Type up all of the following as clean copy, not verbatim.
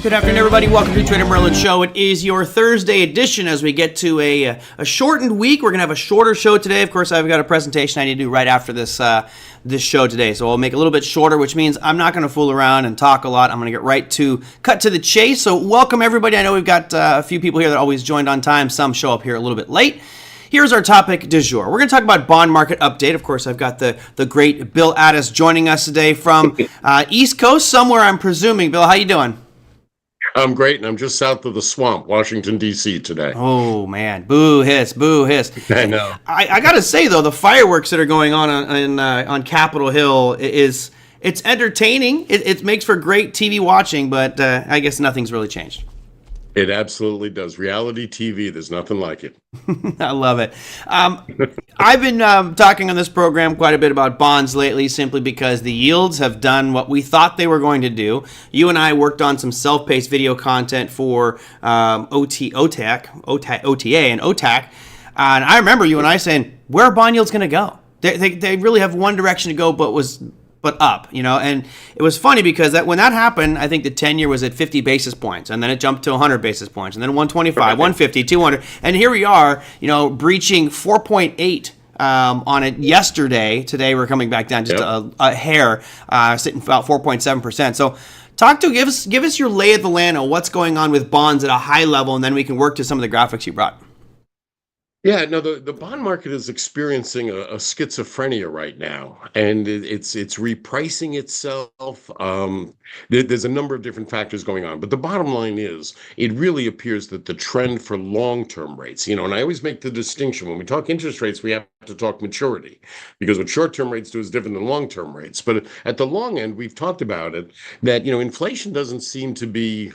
Good afternoon, everybody. Welcome to the TraderMerlin Show. It is your Thursday edition as we get to a shortened week. We're going to have a shorter show today. Of course, I've got a presentation I need to do right after this show today. So I'll make it a little bit shorter, which means I'm not going to fool around and talk a lot. I'm going to get cut to the chase. So welcome, everybody. I know we've got a few people here that always joined on time. Some show up here a little bit late. Here's our topic du jour. We're going to talk about bond market update. Of course, I've got the great Bill Addiss joining us today from East Coast, somewhere I'm presuming. Bill, how you doing? I'm great, and I'm just south of the swamp, Washington, D.C. today. Oh, man. Boo hiss, boo hiss. I know. I got to say, though, the fireworks that are going on Capitol Hill it's entertaining. It makes for great TV watching, but I guess nothing's really changed. It absolutely does. Reality TV, there's nothing like it. I love it. I've been talking on this program quite a bit about bonds lately simply because the yields have done what we thought they were going to do. You and I worked on some self-paced video content for OTA and OTAC. And I remember you and I saying, where are bond yields going to go? They really have one direction to go, but up, and it was funny because when that happened, I think the 10-year was at 50 basis points, and then it jumped to 100 basis points, and then 125, 150, 200, and here we are, breaching 4.8 on it yesterday. Today we're coming back down just a hair, sitting about 4.7%. So give us your lay of the land on what's going on with bonds at a high level, and then we can work to some of the graphics you brought. Yeah, no, the bond market is experiencing a schizophrenia right now, and it's repricing itself. There's a number of different factors going on, but the bottom line is, it really appears that the trend for long-term rates, and I always make the distinction when we talk interest rates, we have to talk maturity, because what short-term rates do is different than long-term rates. But at the long end, we've talked about it, that inflation doesn't seem to be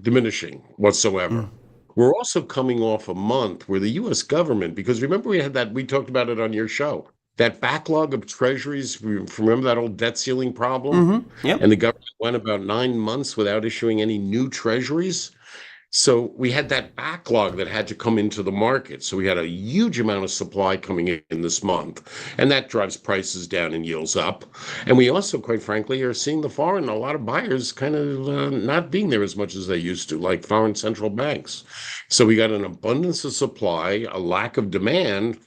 diminishing whatsoever. We're also coming off a month where the U.S. government, because remember we talked about it on your show, that backlog of treasuries, remember that old debt ceiling problem? Mm-hmm. Yep. And the government went about 9 months without issuing any new treasuries. So we had that backlog that had to come into the market. So we had a huge amount of supply coming in this month, and that drives prices down and yields up. And we also, quite frankly, are seeing a lot of buyers kind of not being there as much as they used to, like foreign central banks. So we got an abundance of supply, a lack of demand.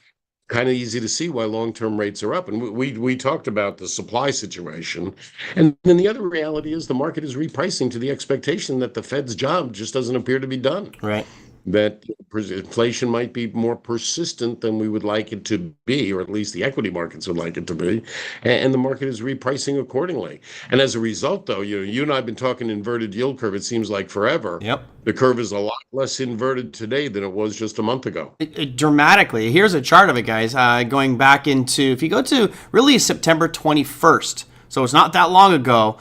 Kind of easy to see why long-term rates are up. And we talked about the supply situation. And then the other reality is the market is repricing to the expectation that the Fed's job just doesn't appear to be done. Right. That inflation might be more persistent than we would like it to be, or at least the equity markets would like it to be, and the market is repricing accordingly. And as a result, though, you and I have been talking inverted yield curve, it seems like forever. Yep. The curve is a lot less inverted today than it was just a month ago. Dramatically. Here's a chart of it, guys, going back into, if you go to really September 21st, so it's not that long ago,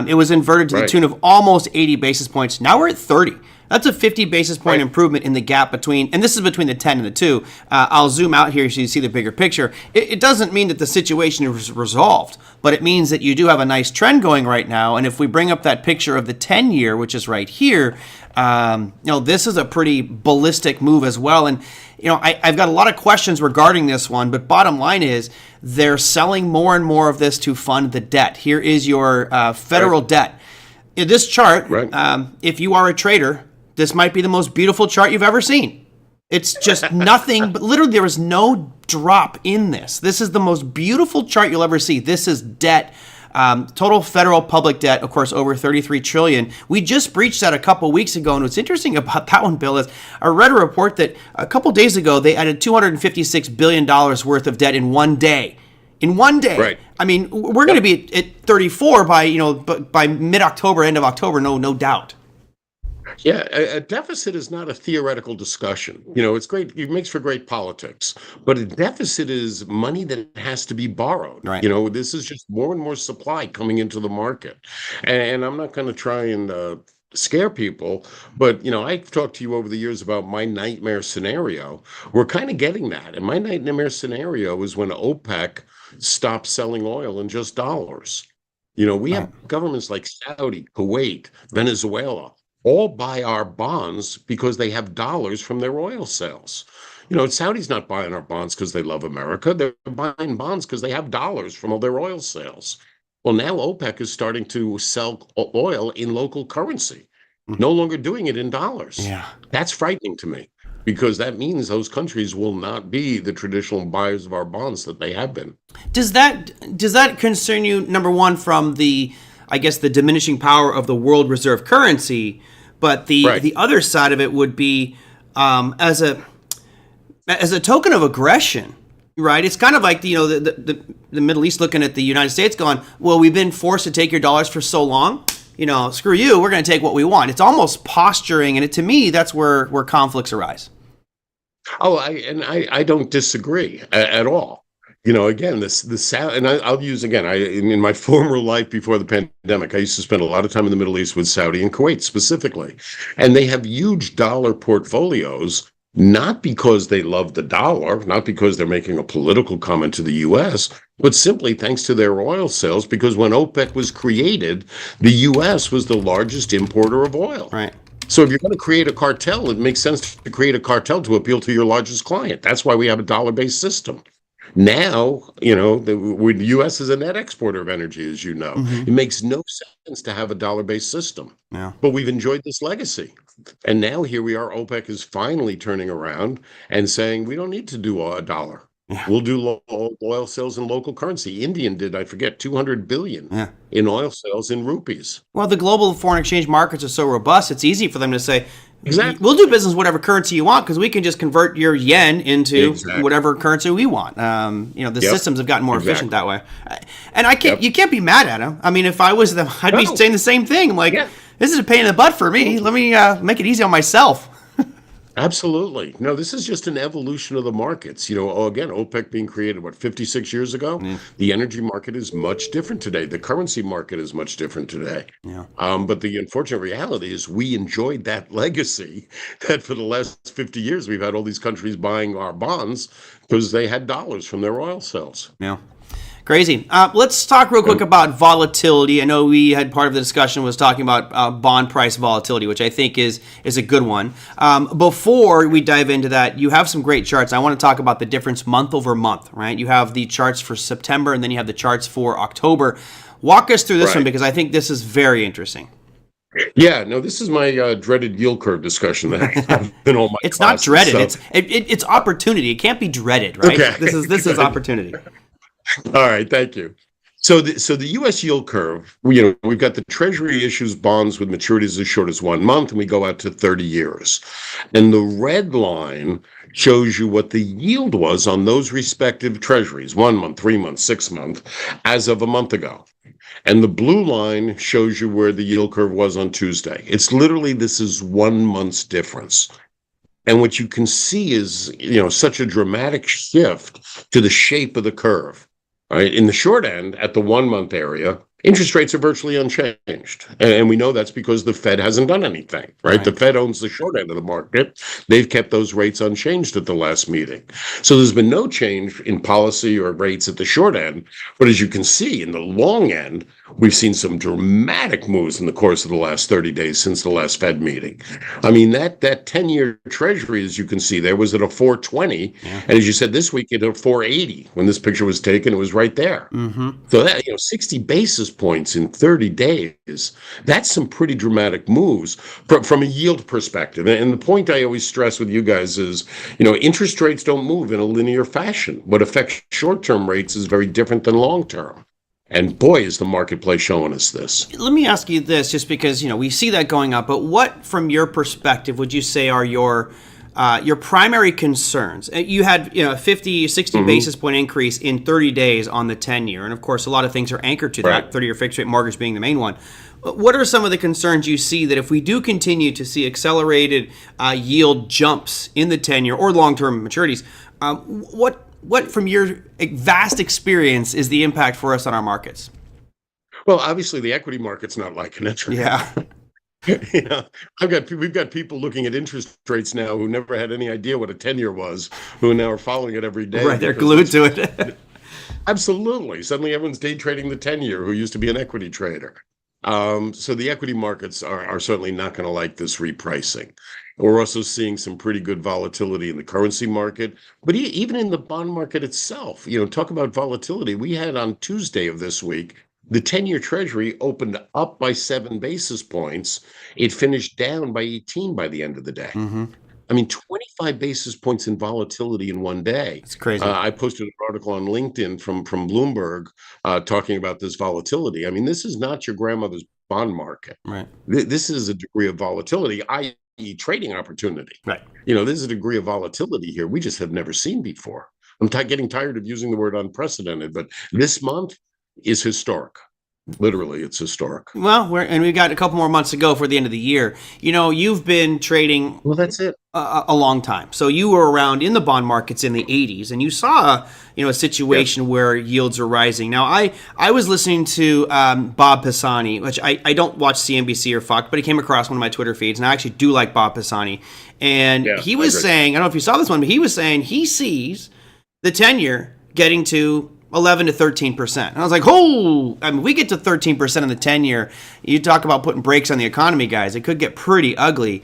it was inverted to the tune of almost 80 basis points. Now we're at 30. That's a 50 basis point improvement in the gap between, and this is between the 10 and the 2. I'll zoom out here so you see the bigger picture. It doesn't mean that the situation is resolved, but it means that you do have a nice trend going right now. And if we bring up that picture of the 10-year, which is right here, this is a pretty ballistic move as well. And, I've got a lot of questions regarding this one, but bottom line is they're selling more and more of this to fund the debt. Here is your federal debt. In this chart, if you are a trader, this might be the most beautiful chart you've ever seen. It's just nothing, but literally there is no drop in this. This is the most beautiful chart you'll ever see. This is debt, total federal public debt, of course, over $33 trillion. We just breached that a couple weeks ago, and what's interesting about that one, Bill, is I read a report that a couple days ago they added $256 billion worth of debt in one day. In one day. Right. I mean, we're going to be at 34 by mid-October, end of October, no doubt. Yeah, a deficit is not a theoretical discussion. It's great. It makes for great politics. But a deficit is money that has to be borrowed. Right. This is just more and more supply coming into the market. And I'm not going to try and scare people, but I've talked to you over the years about my nightmare scenario. We're kind of getting that. And my nightmare scenario is when OPEC stops selling oil in just dollars. We have governments like Saudi, Kuwait, Venezuela, all buy our bonds because they have dollars from their oil sales. Saudi's not buying our bonds because they love America. They're buying bonds because they have dollars from all their oil sales. Well, now OPEC is starting to sell oil in local currency. no longer doing it in dollars. Yeah. That's frightening to me because that means those countries will not be the traditional buyers of our bonds that they have been. Does that concern you? Number one, from the, I guess, the diminishing power of the world reserve currency, but Right. the other side of it would be as a token of aggression, right? It's kind of like the Middle East looking at the United States, going, "Well, we've been forced to take your dollars for so long. Screw you. We're going to take what we want." It's almost posturing, and to me, that's where conflicts arise. Oh, I don't disagree at all. Again, and I'll use again. In my former life before the pandemic, I used to spend a lot of time in the Middle East with Saudi and Kuwait specifically, and they have huge dollar portfolios. Not because they love the dollar, not because they're making a political comment to the U.S., but simply thanks to their oil sales. Because when OPEC was created, the U.S. was the largest importer of oil. Right. So if you're going to create a cartel, it makes sense to create a cartel to appeal to your largest client. That's why we have a dollar-based system. Now, the U.S. is a net exporter of energy, as you know. It makes no sense to have a dollar-based system. Yeah. But we've enjoyed this legacy. And now here we are, OPEC is finally turning around and saying, we don't need to do a dollar. Yeah. We'll do oil sales in local currency. Indian did, I forget, 200 billion Yeah. in oil sales in rupees. Well, the global foreign exchange markets are so robust, it's easy for them to say, Exactly. we'll do business whatever currency you want because we can just convert your yen into Exactly. whatever currency we want. The systems have gotten more efficient that way. And you can't be mad at them. I mean, if I was them, I'd be saying the same thing. I'm like, this is a pain in the butt for me. Let me make it easy on myself. Absolutely. No, this is just an evolution of the markets. Again, OPEC being created, 56 years ago? The energy market is much different today. The currency market is much different today. Yeah. But the unfortunate reality is we enjoyed that legacy that for the last 50 years, we've had all these countries buying our bonds because they had dollars from their oil sales. Yeah. Crazy. Let's talk real quick about volatility. I know we had part of the discussion was talking about bond price volatility, which I think is a good one. Before we dive into that, you have some great charts. I want to talk about the difference month over month, right? You have the charts for September, and then you have the charts for October. Walk us through this one because I think this is very interesting. Yeah, no, this is my dreaded yield curve discussion that I have in all my It's classes, not dreaded. so. It's opportunity. It can't be dreaded, right? Okay. This is opportunity. All right, thank you. So the U.S. yield curve, we've got the Treasury issues bonds with maturities as short as 1 month, and we go out to 30 years. And the red line shows you what the yield was on those respective Treasuries, 1 month, 3 months, 6 months, as of a month ago. And the blue line shows you where the yield curve was on Tuesday. It's literally, this is 1 month's difference. And what you can see is, such a dramatic shift to the shape of the curve. Right? In the short end, at the 1 month area, interest rates are virtually unchanged. And we know that's because the Fed hasn't done anything, right? The Fed owns the short end of the market. They've kept those rates unchanged at the last meeting. So there's been no change in policy or rates at the short end. But as you can see, in the long end, we've seen some dramatic moves in the course of the last 30 days since the last Fed meeting. I mean, that 10-year Treasury, as you can see, there was at a 420. Yeah. And as you said, this week at a 480. When this picture was taken, it was right there. So that, 60 basis points in 30 days, that's some pretty dramatic moves from a yield perspective. And the point I always stress with you guys is, interest rates don't move in a linear fashion. What affects short-term rates is very different than long-term. And boy, is the marketplace showing us this. Let me ask you this, just because, we see that going up, but what, from your perspective, would you say are your primary concerns? You had 50, 60 basis point increase in 30 days on the 10-year. And of course, a lot of things are anchored to that, 30-year fixed rate mortgage being the main one. What are some of the concerns you see that if we do continue to see accelerated yield jumps in the 10-year or long-term maturities, what from your vast experience is the impact for us on our markets? Well, obviously the equity market's not liking it. Yeah. We've got people looking at interest rates now who never had any idea what a 10-year was, who now are following it every day. Right, they're glued to it. Absolutely. Suddenly everyone's day trading the 10-year who used to be an equity trader. So the equity markets are certainly not going to like this repricing. We're also seeing some pretty good volatility in the currency market, but even in the bond market itself, talk about volatility. We had on Tuesday of this week, The 10-year Treasury opened up by 7 basis points. It finished down by 18 by the end of the day. Mm-hmm. I mean, 25 basis points in volatility in one day. It's crazy. I posted an article on LinkedIn from Bloomberg talking about this volatility. I mean, this is not your grandmother's bond market. Right. This is a degree of volatility, i.e., trading opportunity. Right. There's a degree of volatility here we just have never seen before. I'm getting tired of using the word unprecedented, but this month is historic. Literally, it's historic. Well, we've got a couple more months to go for the end of the year. You've been trading Well, that's it. a long time. So you were around in the bond markets in the 80s, and you saw, a situation where yields are rising. Now, I was listening to Bob Pisani, which I don't watch CNBC or Fox, but he came across one of my Twitter feeds, and I actually do like Bob Pisani. And he was saying, I don't know if you saw this one, but he was saying he sees the 10-year getting to 11 to 13%. And I was like, we get to 13% in the 10-year. You talk about putting brakes on the economy, guys. It could get pretty ugly.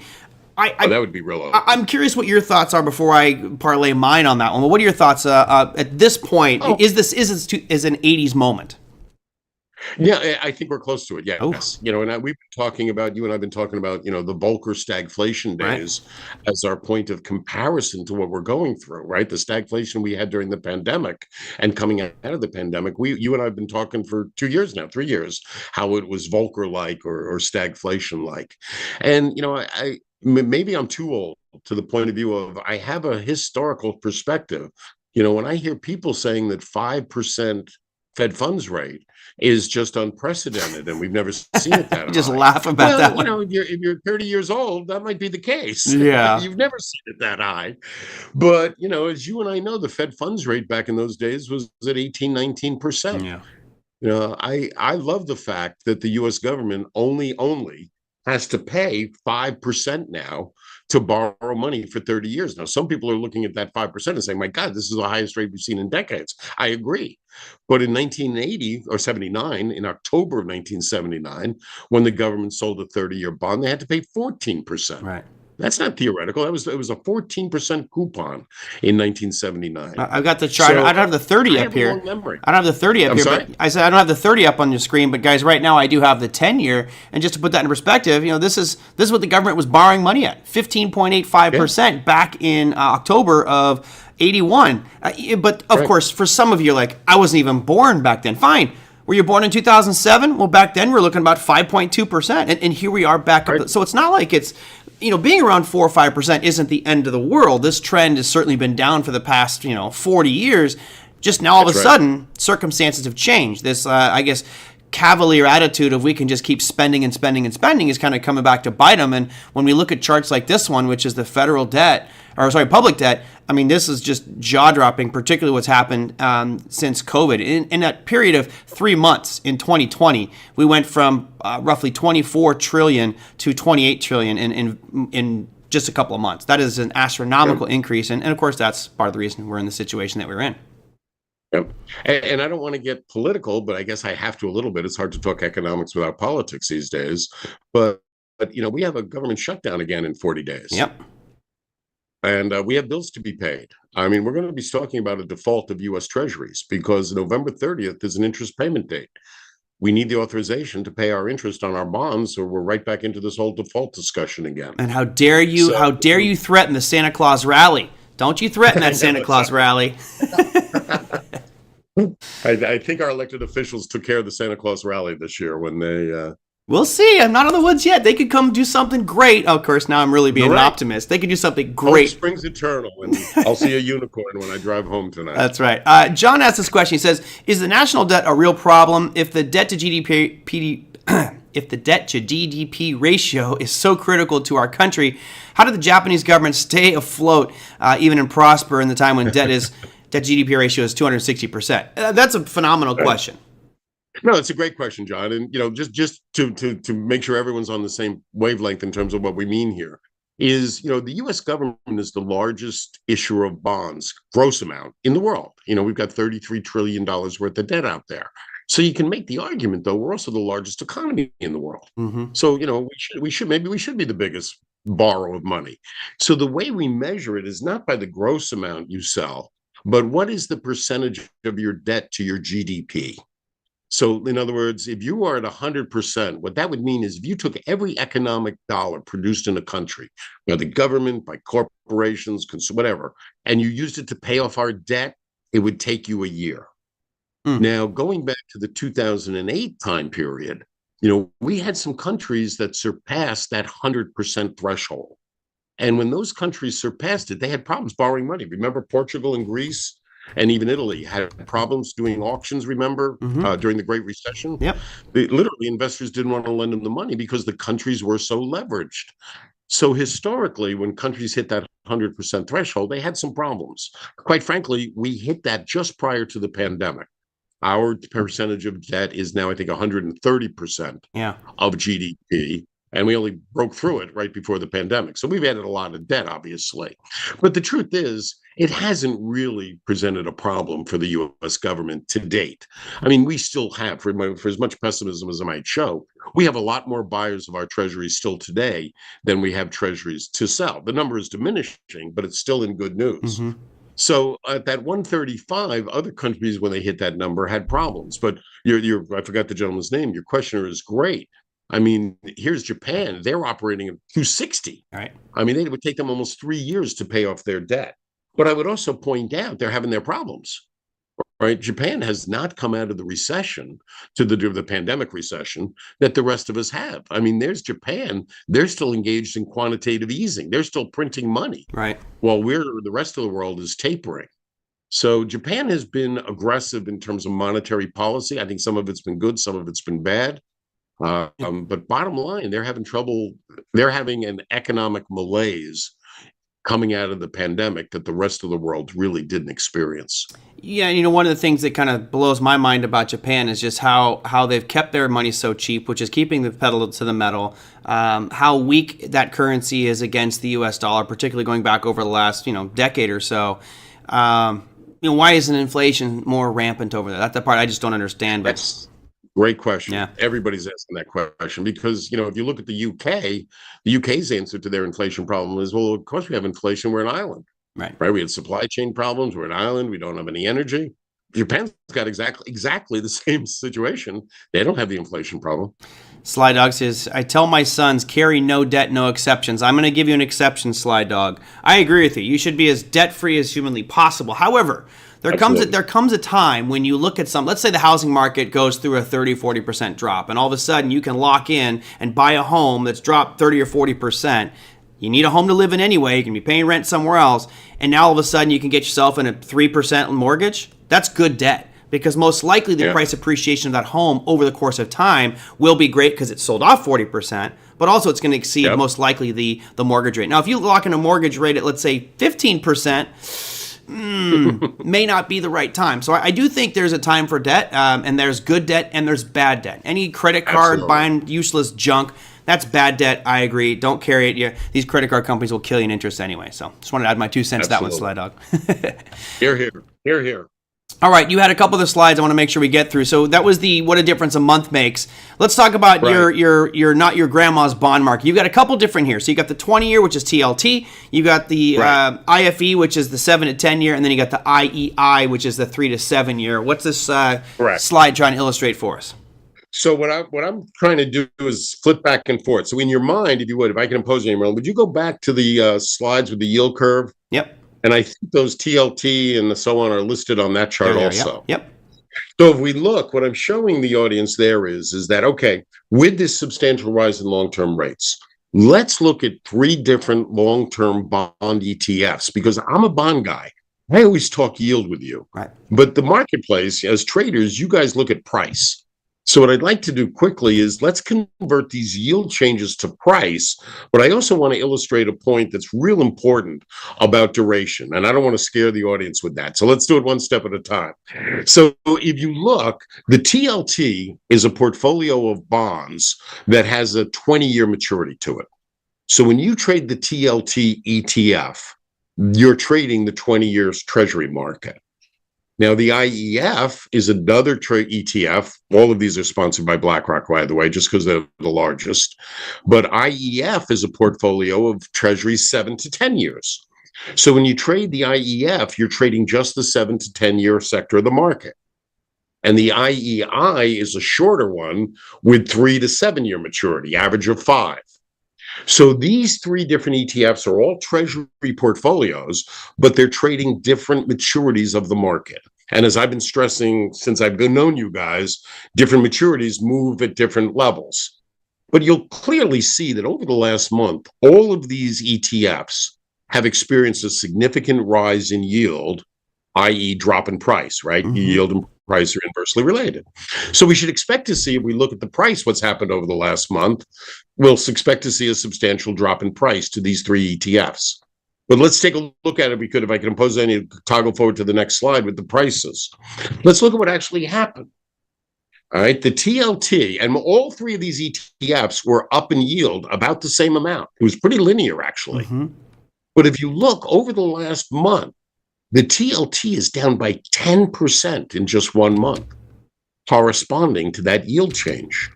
That would be real ugly. I'm curious what your thoughts are before I parlay mine on that one. But what are your thoughts at this point? Is this an 80s moment? Yeah, I think we're close to it. Yes. Oh. And we've been talking about, you and I've been talking about, the Volcker stagflation days as our point of comparison to what we're going through, right? The stagflation we had during the pandemic and coming out of the pandemic. You and I have been talking for 2 years now, 3 years, how it was Volcker-like or stagflation-like. And, maybe I'm too old to the point of view of I have a historical perspective. When I hear people saying that 5% Fed funds rate is just unprecedented, and we've never seen it that high. Just laugh about that one. If you're 30 years old, that might be the case. Yeah. You've never seen it that high. But, as you and I know, the Fed funds rate back in those days was at 18, 19%. Yeah. I love the fact that the U.S. government only has to pay 5% now to borrow money for 30 years. Now, some people are looking at that 5% and saying, my God, this is the highest rate we've seen in decades. I agree. But in 1980 or 79, in October of 1979, when the government sold a 30-year bond, they had to pay 14%. Right. That's not theoretical. It was a 14% coupon in 1979. I've got the chart. I don't have the 30 up here. I don't have the 30 up here. Sorry? But I said I don't have the 30 up on your screen. But guys, right now I do have the 10-year. And just to put that in perspective, this is what the government was borrowing money at, 15.85% back in October of 81. But of course, for some of you, like I wasn't even born back then. Fine. Were you born in 2007? Well, back then we're looking about 5.2%, and here we are back up. So it's not like it's, being around 4 or 5% isn't the end of the world. This trend has certainly been down for the past, 40 years. Just now, all of a sudden, circumstances have changed. This, I guess, cavalier attitude of we can just keep spending and spending and spending is kind of coming back to bite them. And when we look at charts like this one, which is the federal debt, public debt, I mean, this is just jaw-dropping, particularly what's happened since COVID. In that period of 3 months in 2020, we went from roughly 24 trillion to 28 trillion in just a couple of months. That is an astronomical increase. And of course, that's part of the reason we're in the situation that we're in. Yep. And I don't want to get political, but I guess I have to a little bit. It's hard to talk economics without politics these days. But we have a government shutdown again in 40 days. Yep. And we have bills to be paid. I mean, we're going to be talking about a default of U.S. Treasuries because November 30th is an interest payment date. We need the authorization to pay our interest on our bonds, or we're right back into this whole default discussion again. And how dare you threaten the Santa Claus rally? Don't you threaten that Santa Claus rally. I think our elected officials took care of the Santa Claus rally this year when they... We'll see. I'm not in the woods yet. They could come do something great. Oh, of course, now I'm really being an optimist. They could do something great. Hope springs eternal, and I'll see a unicorn when I drive home tonight. That's right. John asked this question. He says, is the national debt a real problem? If the debt to GDP ratio is so critical to our country, how did the Japanese government stay afloat, even and prosper in the time when debt GDP ratio is 260%? That's a phenomenal question. No, it's a great question, John. And, just to make sure everyone's on the same wavelength in terms of what we mean here is, the U.S. government is the largest issuer of bonds, gross amount, in the world. We've got $33 trillion worth of debt out there. So you can make the argument, though, we're also the largest economy in the world. Mm-hmm. So, we should be the biggest borrower of money. So the way we measure it is not by the gross amount you sell, but what is the percentage of your debt to your GDP? So, in other words, if you are at 100%, what that would mean is if you took every economic dollar produced in a country, by the government, by corporations, whatever, and you used it to pay off our debt, it would take you a year. Mm. Now, going back to the 2008 time period, we had some countries that surpassed that 100% threshold. And when those countries surpassed it, they had problems borrowing money. Remember Portugal and Greece and even Italy had problems doing auctions, remember, Mm-hmm. during the Great Recession? Yep. Literally, investors didn't want to lend them the money because the countries were so leveraged. So historically, when countries hit that 100% threshold, they had some problems. Quite frankly, we hit that just prior to the pandemic. Our percentage of debt is now, I think, 130% Yeah. of GDP. And we only broke through it right before the pandemic. So we've added a lot of debt, obviously. But the truth is, it hasn't really presented a problem for the US government to date. I mean, we still have, for as much pessimism as I might show, we have a lot more buyers of our treasuries still today than we have treasuries to sell. The number is diminishing, but it's still in good news. Mm-hmm. So at that 135, other countries, when they hit that number, had problems. But I forgot the gentleman's name. Your questioner is great. I mean, here's Japan. They're operating at 260. All right. I mean, it would take them almost 3 years to pay off their debt. But I would also point out they're having their problems, right? Japan has not come out of the recession to the pandemic recession that the rest of us have. I mean, there's Japan. They're still engaged in quantitative easing. They're still printing money Right. while the rest of the world is tapering. So Japan has been aggressive in terms of monetary policy. I think some of it's been good, some of it's been bad. But bottom line, they're having trouble. They're having an economic malaise coming out of the pandemic that the rest of the world really didn't experience. Yeah, one of the things that kind of blows my mind about Japan is just how they've kept their money so cheap, which is keeping the pedal to the metal. How weak that currency is against the U.S. dollar, particularly going back over the last decade or so. Why isn't inflation more rampant over there? That's the part I just don't understand. But That's great question. Yeah. Everybody's asking that question because, if you look at the UK's answer to their inflation problem is, well, of course we have inflation. We're an island, right. right? We had supply chain problems. We're an island. We don't have any energy. Japan's got exactly the same situation. They don't have the inflation problem. Sly Dog says, I tell my sons, carry no debt, no exceptions. I'm going to give you an exception, Sly Dog. I agree with you. You should be as debt-free as humanly possible. However, there comes a time when you look at let's say the housing market goes through a 30, 40% drop, and all of a sudden you can lock in and buy a home that's dropped 30 or 40%. You need a home to live in anyway. You can be paying rent somewhere else. And now all of a sudden you can get yourself in a 3% mortgage. That's good debt. Because most likely the price appreciation of that home over the course of time will be great because it's sold off 40%, but also it's going to exceed most likely the mortgage rate. Now, if you lock in a mortgage rate at, let's say, 15%, may not be the right time. So I do think there's a time for debt, and there's good debt and there's bad debt. Any credit card buying useless junk, that's bad debt. I agree. Don't carry it. These credit card companies will kill you in interest anyway. So just wanted to add my 2 cents to that one, Sly Dog. Hear, hear. Hear, hear. All right, you had a couple of the slides I want to make sure we get through. So that was the what a difference a month makes. Let's talk about your not your grandma's bond market. You've got a couple different here. So you got the 20-year, which is TLT. You got the IFE, which is the 7 to 10 year, and then you got the IEI, which is the 3 to 7 year. What's this slide trying to illustrate for us? So what I'm trying to do is flip back and forth. So in your mind, if I can impose you, Merlin, would you go back to the slides with the yield curve? Yep. And I think those TLT and so on are listed on that chart also. Yep. So if we look, what I'm showing the audience there is that, okay, with this substantial rise in long-term rates, let's look at 3 different long-term bond ETFs because I'm a bond guy. I always talk yield with you. Right. But the marketplace, as traders, you guys look at price. So what I'd like to do quickly is let's convert these yield changes to price, but I also want to illustrate a point that's real important about duration, and I don't want to scare the audience with that. So let's do it one step at a time. So if you look, the TLT is a portfolio of bonds that has a 20-year maturity to it. So when you trade the TLT ETF, you're trading the 20 years treasury market. Now, the IEF is another ETF. All of these are sponsored by BlackRock, by the way, just because they're the largest. But IEF is a portfolio of treasuries 7 to 10 years. So when you trade the IEF, you're trading just the 7 to 10 year sector of the market. And the IEI is a shorter one with 3 to 7 year maturity, average of 5. So these 3 different ETFs are all treasury portfolios, but they're trading different maturities of the market. And as I've been stressing since I've known you guys, different maturities move at different levels. But you'll clearly see that over the last month, all of these ETFs have experienced a significant rise in yield, i.e. drop in price, right? Mm-hmm. Yield and price are inversely related. So we should expect to see, if we look at the price, what's happened over the last month, we'll expect to see a substantial drop in price to these 3 ETFs. But let's take a look at it. If I can impose any, toggle forward to the next slide with the prices. Let's look at what actually happened. All right, the TLT, and all 3 of these ETFs were up in yield about the same amount. It was pretty linear, actually. Mm-hmm. But if you look over the last month, the TLT is down by 10% in just 1 month, corresponding to that yield change.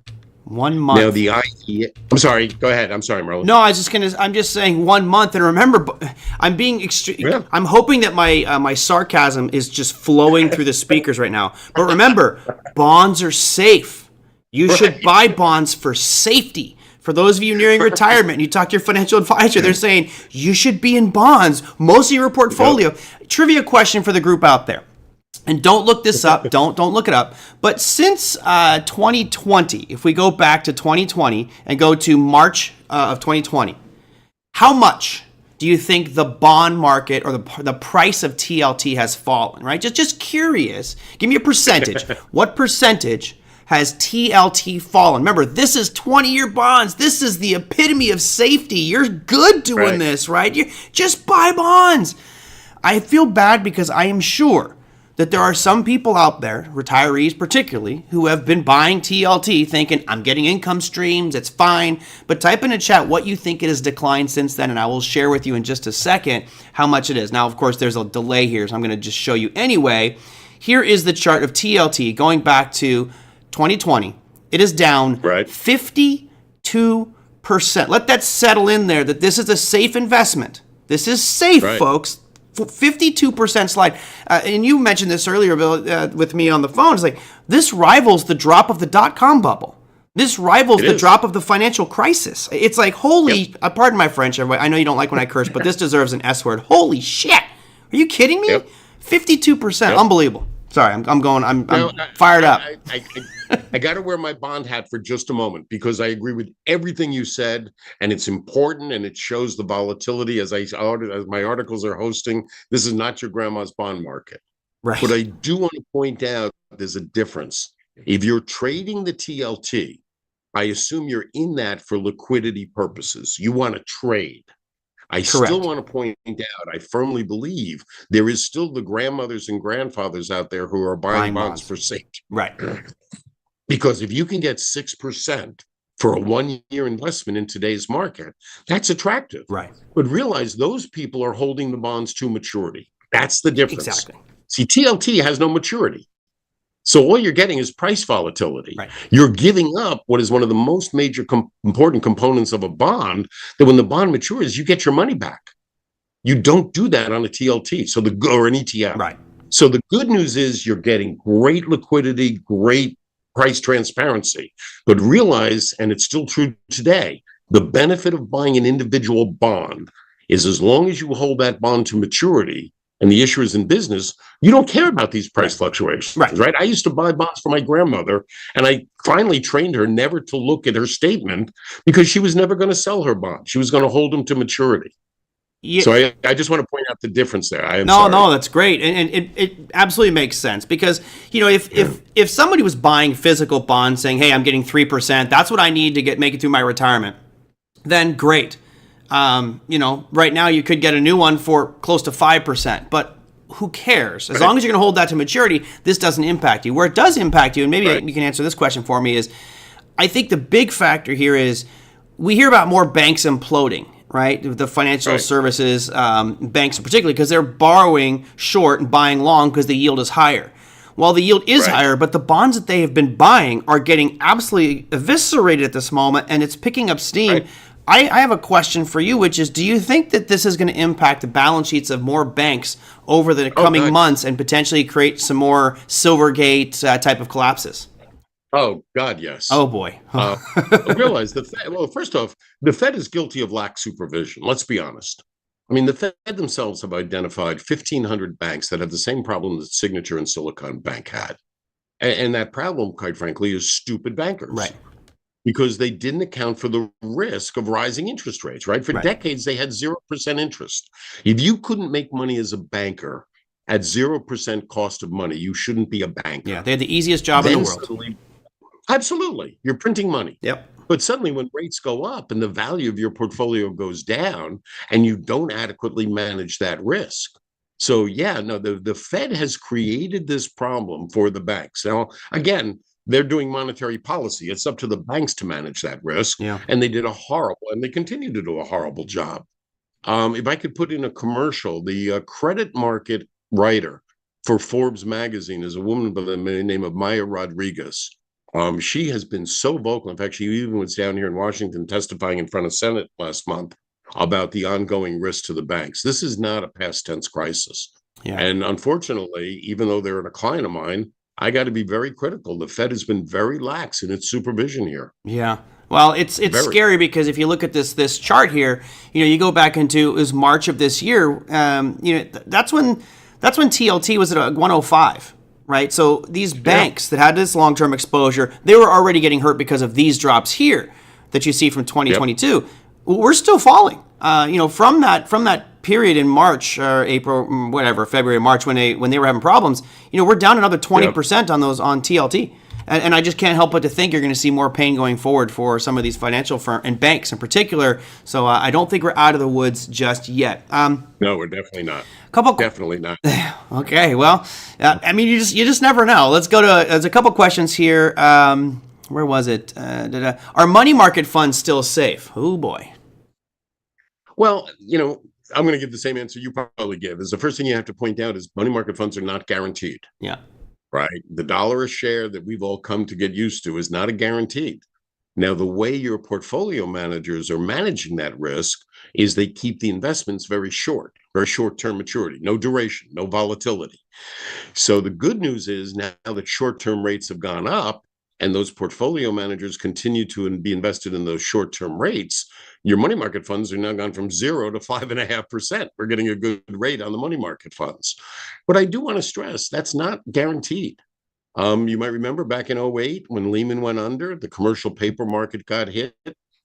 1 month. Now the IE, I'm sorry. Go ahead. I'm sorry, Merlin. No, I'm just saying 1 month. And remember, I'm being extreme. Yeah. I'm hoping that my sarcasm is just flowing through the speakers right now. But remember, bonds are safe. You should buy bonds for safety. For those of you nearing retirement, and you talk to your financial advisor, they're saying you should be in bonds, most of your portfolio. Yep. Trivia question for the group out there. And don't look this up. Don't look it up. But since 2020, if we go back to 2020 and go to March of 2020, how much do you think the bond market or the price of TLT has fallen? Right? Just curious. Give me a percentage. What percentage has TLT fallen? Remember, this is 20-year bonds. This is the epitome of safety. You're good doing this, right? You just buy bonds. I feel bad because I am sure that there are some people out there, retirees particularly, who have been buying TLT thinking, I'm getting income streams, it's fine. But type in a chat what you think it has declined since then, and I will share with you in just a second how much it is. Now, of course, there's a delay here, so I'm going to just show you anyway. Here is the chart of TLT going back to 2020. It is down 52%. Let that settle in there, that this is a safe investment. This is safe, folks. 52% slide. And you mentioned this earlier, Bill, with me on the phone. It's like, this rivals the drop of the dot-com bubble. This rivals the drop of the financial crisis. It's like, holy, pardon my French, everybody. I know you don't like when I curse, but this deserves an S word. Holy shit. Are you kidding me? 52%. Unbelievable. Sorry, I'm fired up. I got to wear my bond hat for just a moment, because I agree with everything you said, and it's important, and it shows the volatility as my articles are hosting. This is not your grandma's bond market. Right. But I do want to point out there's a difference. If you're trading the TLT, I assume you're in that for liquidity purposes. You want to trade. I still want to point out, I firmly believe there is still the grandmothers and grandfathers out there who are buying bonds for safety. Right. Because if you can get 6% for a 1-year investment in today's market, that's attractive. Right. But realize those people are holding the bonds to maturity. That's the difference. Exactly. See, TLT has no maturity. So all you're getting is price volatility. Right. You're giving up what is one of the most major important components of a bond, that when the bond matures, you get your money back. You don't do that on a TLT, or an ETF. Right. So the good news is you're getting great liquidity, great price transparency. But realize, and it's still true today, the benefit of buying an individual bond is, as long as you hold that bond to maturity, and the issuer is in business, you don't care about these price fluctuations, right? I used to buy bonds for my grandmother, and I finally trained her never to look at her statement, because she was never going to sell her bond. She was going to hold them to maturity. Yeah. So I just want to point out the difference there. No, that's great. And it absolutely makes sense, because, if somebody was buying physical bonds saying, hey, I'm getting 3%, that's what I need to make it through my retirement, then great. Right now you could get a new one for close to 5%, but who cares? As long as you're going to hold that to maturity, this doesn't impact you. Where it does impact you, and maybe you can answer this question for me, is I think the big factor here is we hear about more banks imploding, right? The financial services, banks particularly, because they're borrowing short and buying long because the yield is higher. Well, the yield is higher, but the bonds that they have been buying are getting absolutely eviscerated at this moment, and it's picking up steam. I have a question for you, which is, do you think that this is going to impact the balance sheets of more banks over the coming months and potentially create some more Silvergate type of collapses? Oh, God, yes. Oh, boy. Realize the Fed, well, first off, the Fed is guilty of lax supervision. Let's be honest. I mean, the Fed themselves have identified 1,500 banks that have the same problem that Signature and Silicon Bank had. And that problem, quite frankly, is stupid bankers Right. because they didn't account for the risk of rising interest rates, right? For decades, they had 0% interest. If you couldn't make money as a banker at 0% cost of money, you shouldn't be a banker. Yeah, they had the easiest job in the world. Suddenly, absolutely, you're printing money. Yep. But suddenly, when rates go up and the value of your portfolio goes down, and you don't adequately manage that risk. So, yeah, no, the Fed has created this problem for the banks. Now, again, they're doing monetary policy. It's up to the banks to manage that risk. Yeah. And they did a horrible, and they continue to do a horrible job. If I could put in a commercial, the credit market writer for Forbes magazine is a woman by the name of Maya Rodriguez. She has been so vocal. In fact, she even was down here in Washington testifying in front of Senate last month about the ongoing risk to the banks. This is not a past tense crisis. Yeah. And unfortunately, even though they're a client of mine, I got to be very critical. The Fed has been very lax in its supervision here. Yeah. Well, it's scary because if you look at this chart here, you go back into, it was March of this year. That's when TLT was at 105. Right. So these banks that had this long-term exposure, they were already getting hurt because of these drops here that you see from 2022. Yep. We're still falling. From that period in March or April, whatever, February, March, when they were having problems, we're down another 20% on those on TLT. And I just can't help but to think you're going to see more pain going forward for some of these financial firms and banks in particular. So I don't think we're out of the woods just yet. No, we're definitely not. Definitely not. Okay, well, I mean, you just never know. Let's go to. There's a couple questions here. Where was it? Are money market funds still safe? Oh boy. Well, I'm going to give the same answer you probably give. Is the first thing you have to point out is money market funds are not guaranteed. Yeah. Right. The dollar a share that we've all come to get used to is not a guaranteed. Now, the way your portfolio managers are managing that risk is they keep the investments very short-term maturity, no duration, no volatility. So the good news is now that short-term rates have gone up and those portfolio managers continue to be invested in those short-term rates, your money market funds are now gone from 0 to 5.5%. We're getting a good rate on the money market funds. But I do want to stress that's not guaranteed. You might remember back in 2008 when Lehman went under, the commercial paper market got hit,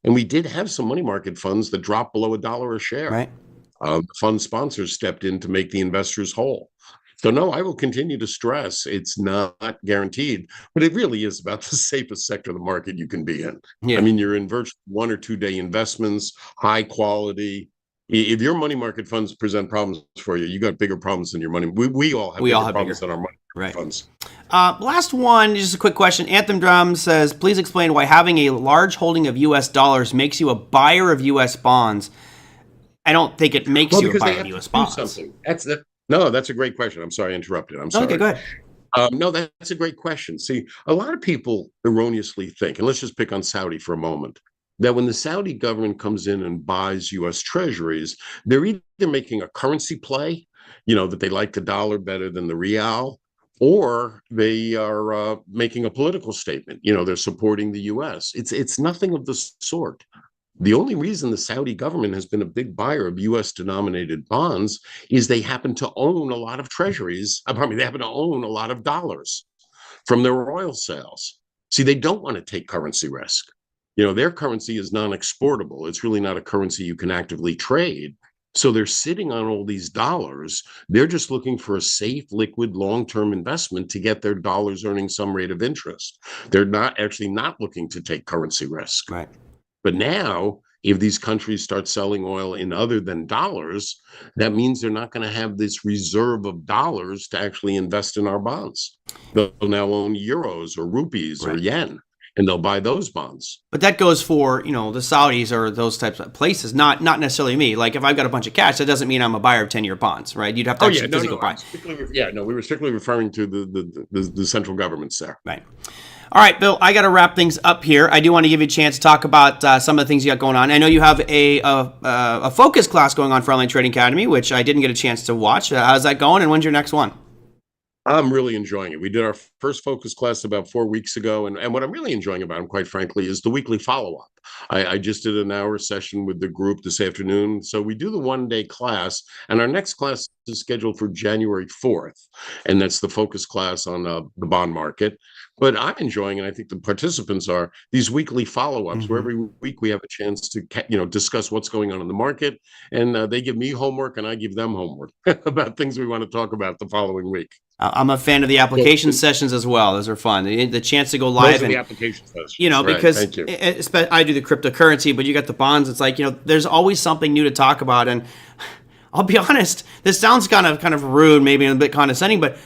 and we did have some money market funds that dropped below $1 a share. Right. The fund sponsors stepped in to make the investors whole. So no, I will continue to stress it's not guaranteed, but it really is about the safest sector of the market you can be in. Yeah. I mean, you're in virtually 1 or 2 day investments, high quality. If your money market funds present problems for you, you got bigger problems than your money. We all have bigger problems than our money funds. Last one, just a quick question. Anthem Drum says, please explain why having a large holding of U.S. dollars makes you a buyer of U.S. bonds. I don't think it makes you a buyer of U.S. bonds. That's a great question. I'm sorry I interrupted. I'm sorry. Okay, go ahead. No, that's a great question. See, a lot of people erroneously think, and let's just pick on Saudi for a moment, that when the Saudi government comes in and buys U.S. treasuries, they're either making a currency play, that they like the dollar better than the real, or they are making a political statement. They're supporting the U.S. It's nothing of the sort. The only reason the Saudi government has been a big buyer of U.S. denominated bonds is they happen to own a lot of treasuries. They happen to own a lot of dollars from their oil sales. See, they don't want to take currency risk. Their currency is non-exportable. It's really not a currency you can actively trade. So they're sitting on all these dollars. They're just looking for a safe, liquid, long-term investment to get their dollars earning some rate of interest. They're not looking to take currency risk. Right. But now, if these countries start selling oil in other than dollars, that means they're not going to have this reserve of dollars to actually invest in our bonds. They'll now own euros or rupees or yen. and they'll buy those bonds. But that goes for, the Saudis or those types of places, not necessarily me. Like if I've got a bunch of cash, that doesn't mean I'm a buyer of 10-year bonds, right? You'd have to actually physically buy. We were strictly referring to the central governments there. Right. All right, Bill, I got to wrap things up here. I do want to give you a chance to talk about some of the things you got going on. I know you have a focus class going on for Online Trading Academy, which I didn't get a chance to watch. How's that going, and when's your next one? I'm really enjoying it. We did our first focus class about 4 weeks ago, and what I'm really enjoying about them, quite frankly, is the weekly follow-up. I just did an hour session with the group this afternoon. So we do the one-day class, and our next class is scheduled for January 4th, and that's the focus class on the bond market. But I'm enjoying, and I think the participants are, these weekly follow-ups where every week we have a chance to discuss what's going on in the market, and they give me homework and I give them homework about things we want to talk about the following week. I'm a fan of the application sessions as well. Those are fun. The chance to go live. Those are the application sessions. Because I do the cryptocurrency, but you got the bonds. It's like, there's always something new to talk about. And I'll be honest, this sounds kind of rude, maybe a bit condescending, but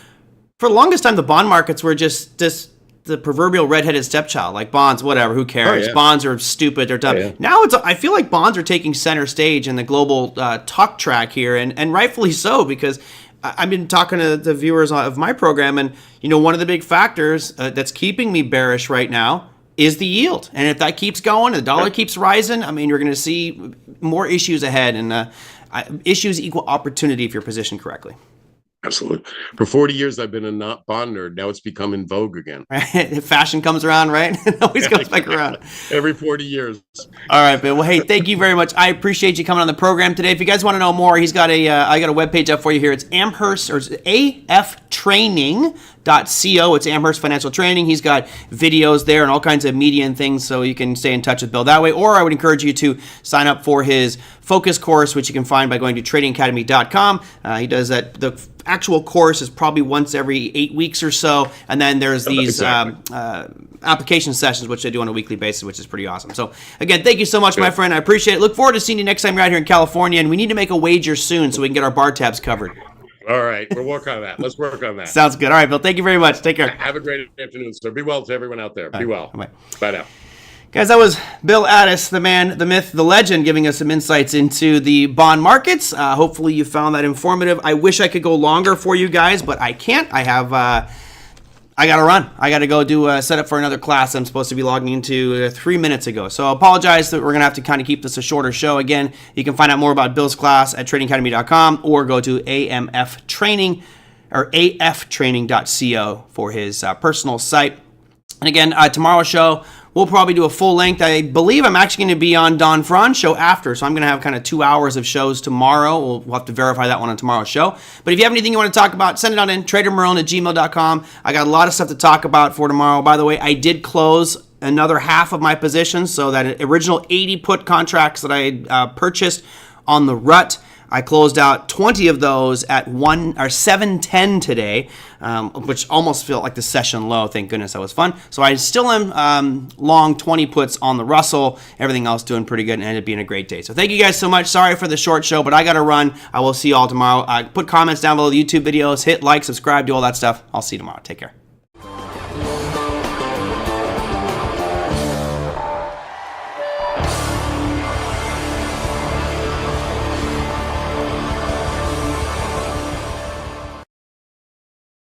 for the longest time, the bond markets were just the proverbial redheaded stepchild, like bonds, whatever, who cares? Oh, yeah. Bonds are stupid, they're dumb. Yeah. Now I feel like bonds are taking center stage in the global talk track here, and rightfully so, because I've been talking to the viewers of my program, and one of the big factors that's keeping me bearish right now is the yield. And if that keeps going, the dollar keeps rising, you're going to see more issues ahead, and issues equal opportunity if you're positioned correctly. Absolutely. For 40 years, I've been a not bond nerd. Now it's become in vogue again. Right. Fashion comes around, right? It always comes back around. Every 40 years. All right, Bill. Well, hey, thank you very much. I appreciate you coming on the program today. If you guys want to know more, I got a webpage up for you here. It's Amherst, or aftraining.co. It's Amherst Financial Training. He's got videos there and all kinds of media and things, so you can stay in touch with Bill that way. Or I would encourage you to sign up for his focus course, which you can find by going to tradingacademy.com. He does that. The actual course is probably once every 8 weeks or so, and then there's these application sessions, which they do on a weekly basis, which is pretty awesome. So again, thank you so much, my friend. I appreciate it. Look forward to seeing you next time you're out here in California, and we need to make a wager soon so we can get our bar tabs covered. All right, we'll work on that. Let's work on that. Sounds good. All right, Bill, thank you very much. Take care. Have a great afternoon, sir. Be well to everyone out there. Be well. Bye. Bye now. Guys, that was Bill Addiss, the man, the myth, the legend, giving us some insights into the bond markets. Hopefully you found that informative. I wish I could go longer for you guys, but I can't. I got to run. I got to go do a setup for another class I'm supposed to be logging into 3 minutes ago. So I apologize that we're going to have to kind of keep this a shorter show. Again, you can find out more about Bill's class at tradingacademy.com or go to AMF Training or aftraining.co for his personal site. And again, tomorrow's show, we'll probably do a full length. I believe I'm actually going to be on Don Fran's show after, so I'm going to have kind of 2 hours of shows tomorrow. We'll have to verify that one on tomorrow's show. But if you have anything you want to talk about, send it on in, TraderMerlin@gmail.com. I got a lot of stuff to talk about for tomorrow. By the way, I did close another half of my positions, so that original 80 put contracts that I purchased on the rut, I closed out 20 of those at 7:10 today, which almost felt like the session low. Thank goodness, that was fun. So I still am long 20 puts on the Russell. Everything else doing pretty good, and ended up being a great day. So thank you guys so much. Sorry for the short show, but I got to run. I will see you all tomorrow. Put comments down below the YouTube videos. Hit like, subscribe, do all that stuff. I'll see you tomorrow. Take care.